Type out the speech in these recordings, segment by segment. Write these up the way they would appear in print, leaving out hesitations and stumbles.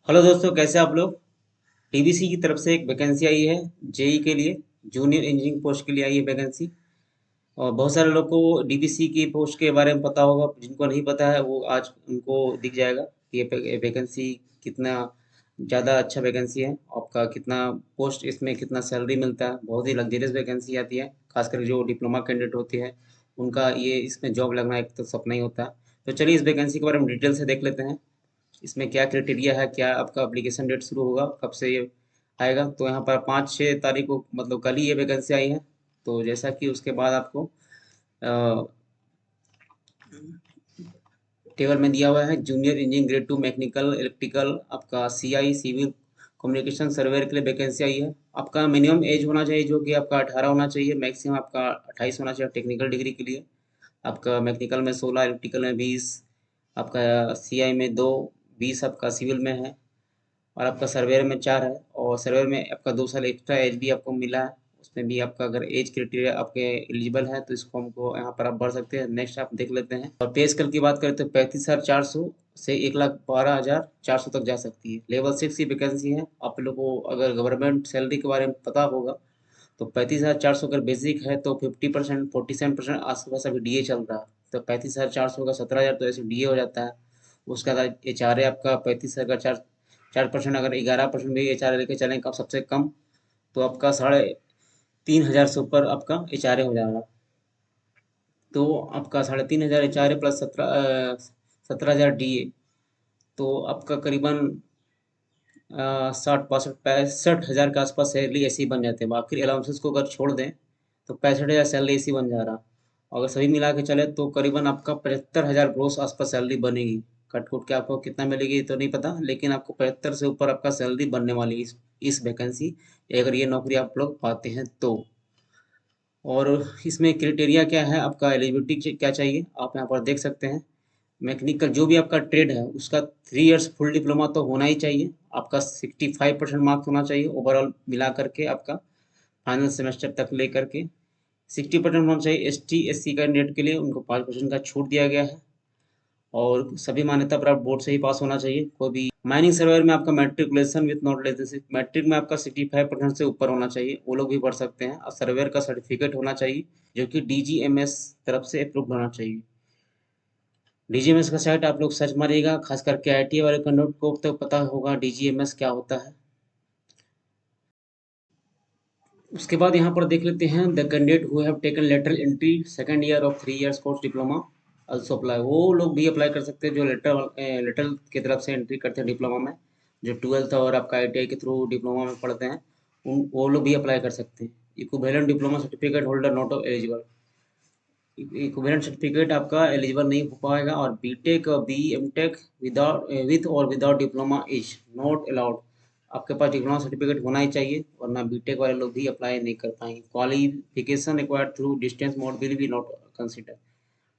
Hello दोस्तों, कैसे आप लोग। टीबीसी की तरफ से एक वैकेंसी आई है जेई के लिए। जूनियर इंजीनियरिंग पोस्ट के लिए आई है वैकेंसी। और बहुत सारे लोग को डीबीसी की पोस्ट के बारे में पता होगा, जिनको नहीं पता है वो आज उनको दिख जाएगा कि ये वैकेंसी कितना ज़्यादा अच्छा वैकेंसी है। आपका कितना पोस्ट, इसमें कितना सैलरी मिलता है। बहुत ही लग्जरियस वैकेंसी आती है, खासकर जो डिप्लोमा कैंडिडेट होती है उनका ये इसमें जॉब लगना एक तो सपना ही होता है। तो चलिए इस वैकेंसी के बारे में डिटेल से देख लेते हैं। इसमें क्या क्राइटेरिया है, क्या आपका एप्लीकेशन डेट शुरू होगा, कब से ये आएगा। तो यहाँ पर 5-6 तारीख को, मतलब कल ही ये वैकेंसी आई है। तो जैसा कि उसके बाद आपको टेबल में दिया हुआ है junior engineering grade 2 mechanical electrical, आपका सीआई सिविल कम्युनिकेशन सर्वेयर के लिए वैकेंसी आई है। आपका मिनिमम एज होना चाहिए जो कि आपका 18 होना चाहिए, मैक्सिमम आपका 28 होना चाहिए टेक्निकल डिग्री के लिए। आपका मैकेनिकल में 16, इलेक्ट्रिकल में 20, आपका सीआई में 2, 20 आपका सिविल में है। और आपका सर्वेयर में 4 है। और सर्वेयर में आपका 2 साल एक्स्ट्रा एज भी आपको मिला है। उसमें भी आपका अगर एज क्राइटेरिया आपके एलिजिबल है तो इस फॉर्म को यहाँ पर आप भर सकते हैं। नेक्स्ट आप देख लेते हैं। और पे स्केल की बात करें तो 35,400 से 1,12,400 तक जा सकती है। लेवल 6 की वैकेंसी है। आप लोगों को अगर गवर्नमेंट सैलरी के बारे में पता होगा तो 35,400 अगर बेसिक है तो 50%, 47% आसपास अभी डीए चल रहा है। तो 35,400 का 17,000 तो ऐसे डीए हो जाता है। उसका बाद एच आर ए आपका 35 का 4% अगर 11% भी एच आर ए लेके चलें कम सबसे कम, तो आपका 3,500 से ऊपर आपका एच आर ए हो जाएगा। तो आपका 3,500 H R A plus 17,000 D A, तो आपका करीबन 60, 65, 65,000 के आसपास सैलरी ऐसे ही बन जाते हैं। बाकी अलाउंसेस को अगर छोड़ दें तो 65,000 सैलरी ऐसी बन जा रहा। अगर सभी मिला के चले तो करीबन आपका 75,000 ग्रोस आसपास सैलरी बनेगी। कट कुट के आपको कितना मिलेगी तो नहीं पता, लेकिन आपको 75 से ऊपर आपका सैलरी बनने वाली है इस वैकेंसी, अगर ये नौकरी आप लोग पाते हैं तो। और इसमें क्राइटेरिया क्या है, आपका एलिजिबिलिटी क्या चाहिए आप यहाँ पर देख सकते हैं। मैकेनिकल जो भी आपका ट्रेड है उसका 3 इयर्स फुल डिप्लोमा तो होना ही चाहिए। आपका 65% मार्क्स होना चाहिए ओवरऑल मिला करके, आपका फाइनल सेमेस्टर तक लेकर के 60% होना चाहिए। ST SC कैंडिडेट के लिए उनको 5% का छूट दिया गया है। और सभी मान्यता प्राप्त बोर्ड से ही पास होना चाहिए। कोई भी माइनिंग सर्वेयर में आपका matriculation with not less than matric में आपका 65% से ऊपर होना चाहिए, वो लोग भी भर सकते हैं। और सर्वेयर का सर्टिफिकेट होना चाहिए जो कि DGMS तरफ से अप्रूव होना चाहिए। DGMS का साइट आप लोग सर्च मारिएगा, खास करके ITA वाले कैंडिडेट को तो पता होगा DGMS क्या होता है। उसके बाद यहाँ पर देख लेते हैं the candidate who have taken lateral entry second year of 3 years course diploma also apply. वो लोग भी अप्लाई कर सकते हैं जो लेटरल की तरफ से एंट्री करते हैं डिप्लोमा में, जो 12th और आपका ITI के थ्रू डिप्लोमा में पढ़ते हैं। उन वो लोग भी अप्लाई कर सकते हैं। Equivalent diploma certificate holder not eligible. Equivalent certificate आपका एलिजिबल नहीं हो पाएगा। और बीटेक और BM Tech विदाउट विथ और without diploma is not allowed. आपके पास डिप्लोमा सर्टिफिकेट होना ही चाहिए, वरना बीटेक वाले लोग भी अप्लाई नहीं कर पाएंगे। Qualification required through distance mode will be not consider.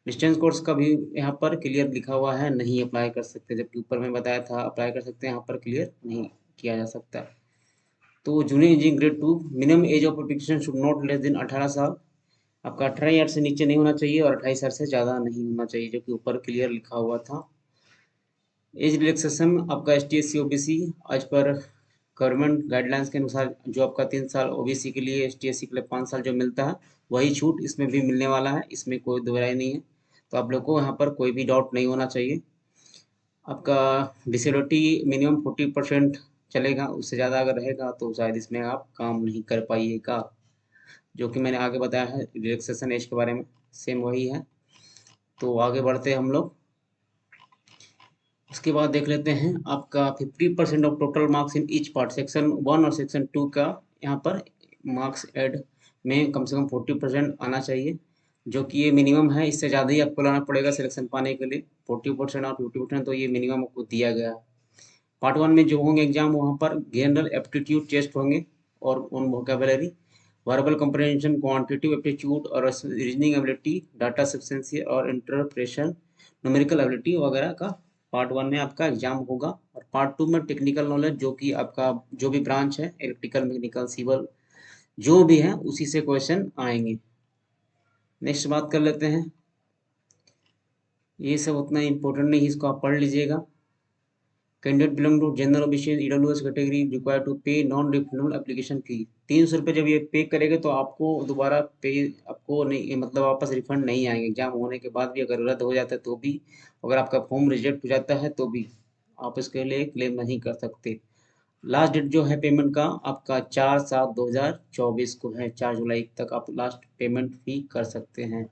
Distance course का भी यहाँ पर क्लियर लिखा हुआ है, नहीं अप्लाई कर सकते, जबकि ऊपर में बताया था अप्लाई कर सकते हैं, यहाँ पर क्लियर नहीं किया जा सकता। तो junior engineering grade 2 minimum age of application should not less then 18 साल। आपका 18 ईयर से नीचे नहीं होना चाहिए और 28 ईयर से ज़्यादा नहीं होना चाहिए, जो कि ऊपर क्लियर लिखा हुआ था। एज रिलैक्सेशन आपका ST SC OBC आज पर गवर्नमेंट गाइडलाइंस के अनुसार, जो आपका 3 साल OBC के लिए, ST SC के लिए 5 साल जो मिलता है वही छूट इसमें भी मिलने वाला है, इसमें कोई दो राय नहीं है। तो आप लोग को यहाँ पर कोई भी डाउट नहीं होना चाहिए। आपका डिसेबिलिटी मिनिमम 40% चलेगा, उससे ज़्यादा अगर रहेगा तो शायद इसमें आप काम नहीं कर पाइएगा। जो कि मैंने आगे बताया है रिलैक्सेशन एज के बारे में, सेम वही है। तो आगे बढ़ते हैं हम लोग। उसके बाद देख लेते हैं आपका 50% of total marks in each part, section 1 और सेक्शन 2 का यहाँ पर मार्क्स ऐड में कम से कम 40% आना चाहिए, जो कि ये मिनिमम है। इससे ज़्यादा ही आपको लाना पड़ेगा सिलेक्शन पाने के लिए। 40% और 50% तो ये मिनिमम आपको दिया गया है। पार्ट 1 में जो होंगे एग्जाम, वहाँ पर जनरल एप्टीट्यूड टेस्ट होंगे और उन vocabulary, verbal comprehension, quantitative aptitude और रीजनिंग एबिलिटी, डाटा सफिशिएंसी और इंटरप्रेशन, न्यूमेरिकल एबिलिटी वगैरह का पार्ट 1 में आपका एग्जाम होगा। और पार्ट 2 में टेक्निकल नॉलेज, जो कि आपका जो भी ब्रांच है, इलेक्ट्रिकल, मैकेनिकल, सिविल जो भी है उसी से क्वेश्चन आएंगे। नेक्स्ट बात कर लेते हैं। ये सब उतना इम्पोर्टेंट नहीं, इसको आप पढ़ लीजिएगा। Candidate belong to general OBC EWS category require to pay non refundable application fee. 300 रुपये जब ये पे करेंगे तो आपको दोबारा पे, आपको नहीं मतलब वापस रिफंड नहीं आएंगे। एग्जाम होने के बाद भी अगर रद्द हो जाता है तो भी, अगर आपका फॉर्म रिजेक्ट हो जाता है तो भी आप इसके लिए क्लेम नहीं कर सकते। लास्ट डेट जो है पेमेंट का आपका 4/7/2024 को है। 4 जुलाई तक आप लास्ट पेमेंट फी कर सकते हैं।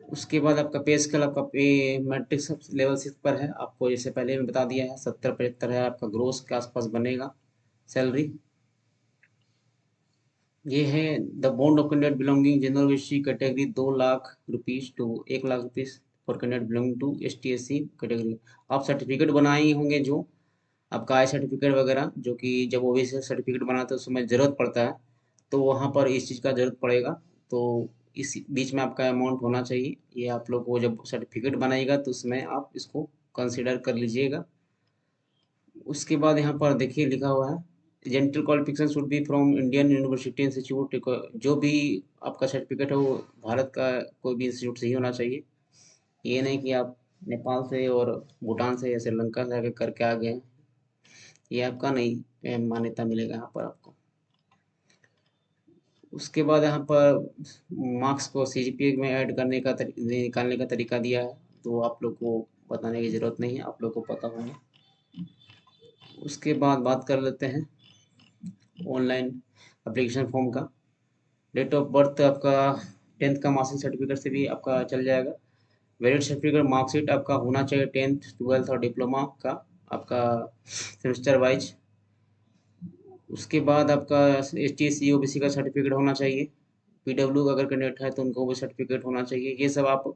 उसके बाद आपका पे स्केल, आपका पे मैट्रिक्स लेवल 6 पर है। आपको जैसे पहले मैं बता दिया है 70-75 है आपका ग्रोस के आसपास बनेगा सैलरी। ये है the bond of candidate belonging general OBC category 2 lakh rupees to 1 lakh rupees for candidate belonging to ST SC category. आप सर्टिफिकेट बनाए ही होंगे जो आपका आई सर्टिफिकेट वगैरह, जो कि जब ओबीसी सर्टिफिकेट बनाते हैं उस समय ज़रूरत पड़ता है, तो वहाँ पर इस चीज़ का ज़रूरत पड़ेगा। तो इस बीच में आपका अमाउंट होना चाहिए। ये आप लोग को जब सर्टिफिकेट बनाइएगा तो उसमें आप इसको कंसिडर कर लीजिएगा। उसके बाद यहाँ पर देखिए लिखा हुआ है gentle qualification should be from Indian university institute. जो भी आपका सर्टिफिकेट है वो भारत का कोई भी इंस्टीट्यूट से ही होना चाहिए। ये नहीं कि आप नेपाल से और भूटान से या श्रीलंका से आके करके आ गए हैं, ये आपका नहीं मान्यता मिलेगा यहाँ पर आपको। उसके बाद यहाँ पर मार्क्स को CGPA में ऐड करने का निकालने का तरीका दिया है, तो आप लोग को बताने की ज़रूरत नहीं है, आप लोग को पता होगा। उसके बाद बात कर लेते हैं ऑनलाइन एप्लीकेशन फॉर्म का। डेट ऑफ बर्थ आपका 10th का मार्कशीट सर्टिफिकेट से भी आपका चल जाएगा। वैलिड सर्टिफिकेट मार्कशीट आपका होना चाहिए 10th 12th और डिप्लोमा का, आपका सेमेस्टर वाइज। उसके बाद आपका ST SC OBC का सर्टिफिकेट होना चाहिए। PW अगर कैंडिडेट है तो उनको भी सर्टिफिकेट होना चाहिए। ये सब आप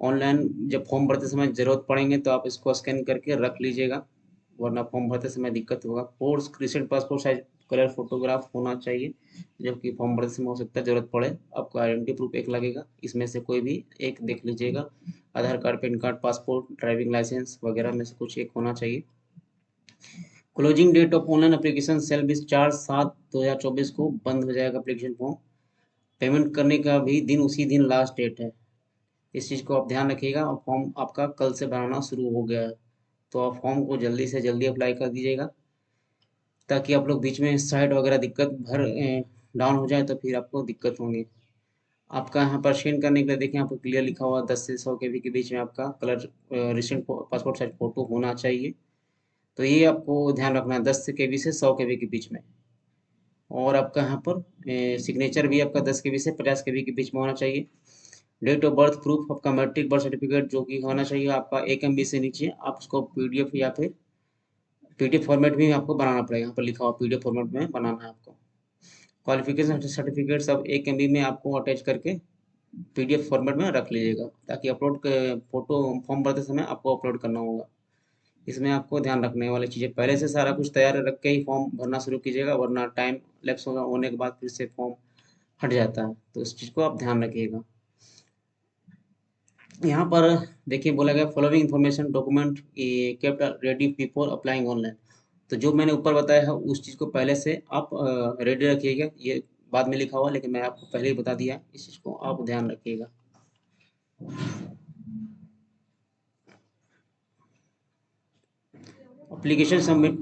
ऑनलाइन जब फॉर्म भरते समय ज़रूरत पड़ेंगे तो आप इसको स्कैन करके रख लीजिएगा, वरना फॉर्म भरते समय दिक्कत होगा। Course recent passport size colour photograph होना चाहिए, जबकि फॉर्म भरते समय हो सकता है ज़रूरत पड़े। आपको आइडेंटिटी प्रूफ एक लगेगा, इसमें से कोई भी एक देख लीजिएगा। Aadhaar card, PAN card, passport, driving licence वगैरह में से कुछ एक होना चाहिए। Closing date of online application cell भी 4/7/2024 को बंद हो जाएगा एप्लीकेशन फॉर्म। पेमेंट करने का भी दिन उसी दिन लास्ट डेट है। इस चीज़ को आप ध्यान रखिएगा। और फॉर्म आपका कल से भराना शुरू हो गया है, तो आप फॉर्म को जल्दी से जल्दी अप्लाई कर दीजिएगा, ताकि आप लोग बीच में साइट वगैरह दिक्कत भर डाउन हो जाए तो फिर आपको दिक्कत होंगी। आपका यहाँ पर शेयर करने के लिए देखिए यहाँ पर क्लियर लिखा हुआ 10 से 100 KB के बीच में आपका colour recent passport size photo होना चाहिए। तो ये आपको ध्यान रखना है 10 KB से 100 KB के बीच में। और आपका यहाँ पर सिग्नेचर भी आपका 10 KB से 50 KB के बीच में होना चाहिए। डेट ऑफ बर्थ प्रूफ आपका मैट्रिक बर्थ सर्टिफिकेट जो कि होना चाहिए आपका 1 MB से नीचे। आप उसको PDF या फिर PDF फॉर्मेट में आपको बनाना पड़ेगा। यहाँ पर लिखा हुआ PDF फॉर्मेट में बनाना है आपको। क्वालिफिकेशन सर्टिफिकेट सब 1 MB में आपको अटैच करके PDF फॉर्मेट में रख लीजिएगा, ताकि अपलोड फोटो फॉर्म भरते समय आपको अपलोड करना होगा। इसमें आपको ध्यान रखने वाली चीज़ें, पहले से सारा कुछ तैयार रख के ही फॉर्म भरना शुरू कीजिएगा, वरना टाइम लैप्स होने के बाद फिर से फॉर्म हट जाता है। तो इस चीज़ को आप ध्यान रखिएगा। यहाँ पर देखिए बोला गया following information document kept ready before applying online. तो जो मैंने ऊपर बताया है उस चीज़ को पहले से आप रेडी रखिएगा। ये बाद में लिखा हुआ, लेकिन मैं आपको पहले ही बता दिया, इस चीज़ को आप ध्यान रखिएगा। एप्लीकेशन सबमिट,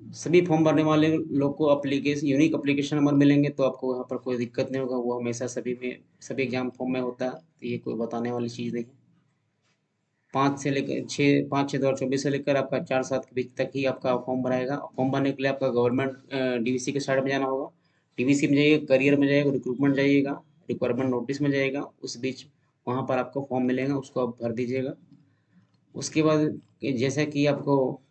सभी फॉर्म भरने वाले लोग को एप्लीकेशन यूनिक एप्लीकेशन नंबर मिलेंगे, तो आपको यहाँ पर कोई दिक्कत नहीं होगा। वो हमेशा सभी एग्जाम फॉर्म में होता है, तो ये कोई बताने वाली चीज़ नहीं है। 5/6/2024 से लेकर आपका 4/7 के बीच तक ही आपका फॉर्म भराएगा। फॉर्म भरने के लिए आपका गवर्नमेंट DVC के साइट में जाना होगा। DVC में जाइएगा, करियर में जाइएगा, रिक्रूटमेंट जाइएगा, रिक्वायरमेंट नोटिस में जाइएगा। उस बीच वहाँ पर आपको फॉर्म मिलेगा, उसको आप भर दीजिएगा। उसके बाद जैसा कि आपको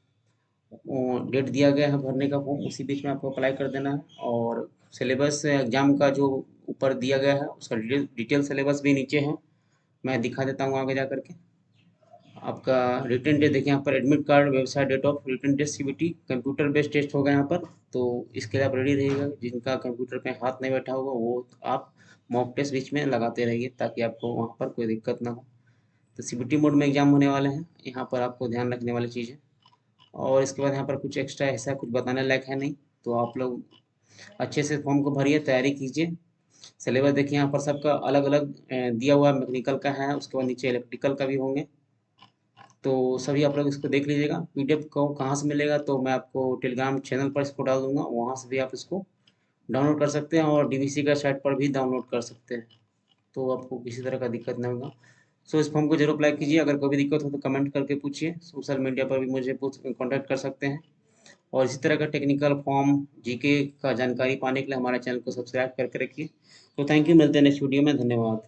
डेट दिया गया है भरने का फॉर्म, उसी बीच में आपको अप्लाई कर देना है। और सिलेबस एग्जाम का जो ऊपर दिया गया है उसका डिटेल सिलेबस भी नीचे है, मैं दिखा देता हूँ आगे जा करके। आपका रिटन टेस्ट देखिए यहाँ पर admit card, website, date of written test CBT computer based test होगा यहाँ पर। तो इसके लिए आप रेडी रहिएगा। जिनका कंप्यूटर पे हाथ नहीं बैठा होगा वो आप मॉक टेस्ट बीच में लगाते रहिए, ताकि आपको वहाँ पर कोई दिक्कत ना हो। तो CBT मोड में एग्जाम होने वाले हैं, यहाँ पर आपको ध्यान रखने वाली चीज़ है। और इसके बाद यहाँ पर कुछ एक्स्ट्रा ऐसा कुछ बताने लायक है नहीं। तो आप लोग अच्छे से फॉर्म को भरिए, तैयारी कीजिए। सिलेबस देखिए यहाँ पर सबका अलग अलग दिया हुआ मैकेनिकल का है, उसके बाद नीचे इलेक्ट्रिकल का भी होंगे। तो सभी आप लोग इसको देख लीजिएगा। पीडीएफ को कहाँ से मिलेगा, तो मैं आपको टेलीग्राम चैनल पर इसको डाल दूंगा, वहाँ से भी आप इसको डाउनलोड कर सकते हैं और डीवीसी का साइट पर भी डाउनलोड कर सकते हैं। तो आपको किसी तरह का दिक्कत नहीं होगा। सो इस फॉर्म को जरूर अप्लाई कीजिए। अगर कोई भी दिक्कत हो तो कमेंट करके पूछिए। सोशल मीडिया पर भी मुझे कॉन्टैक्ट कर सकते हैं। और इसी तरह का टेक्निकल फॉर्म, जीके का जानकारी पाने के लिए हमारे चैनल को सब्सक्राइब करके रखिए। तो थैंक यू, मिलते हैं नेक्स्ट वीडियो में। धन्यवाद।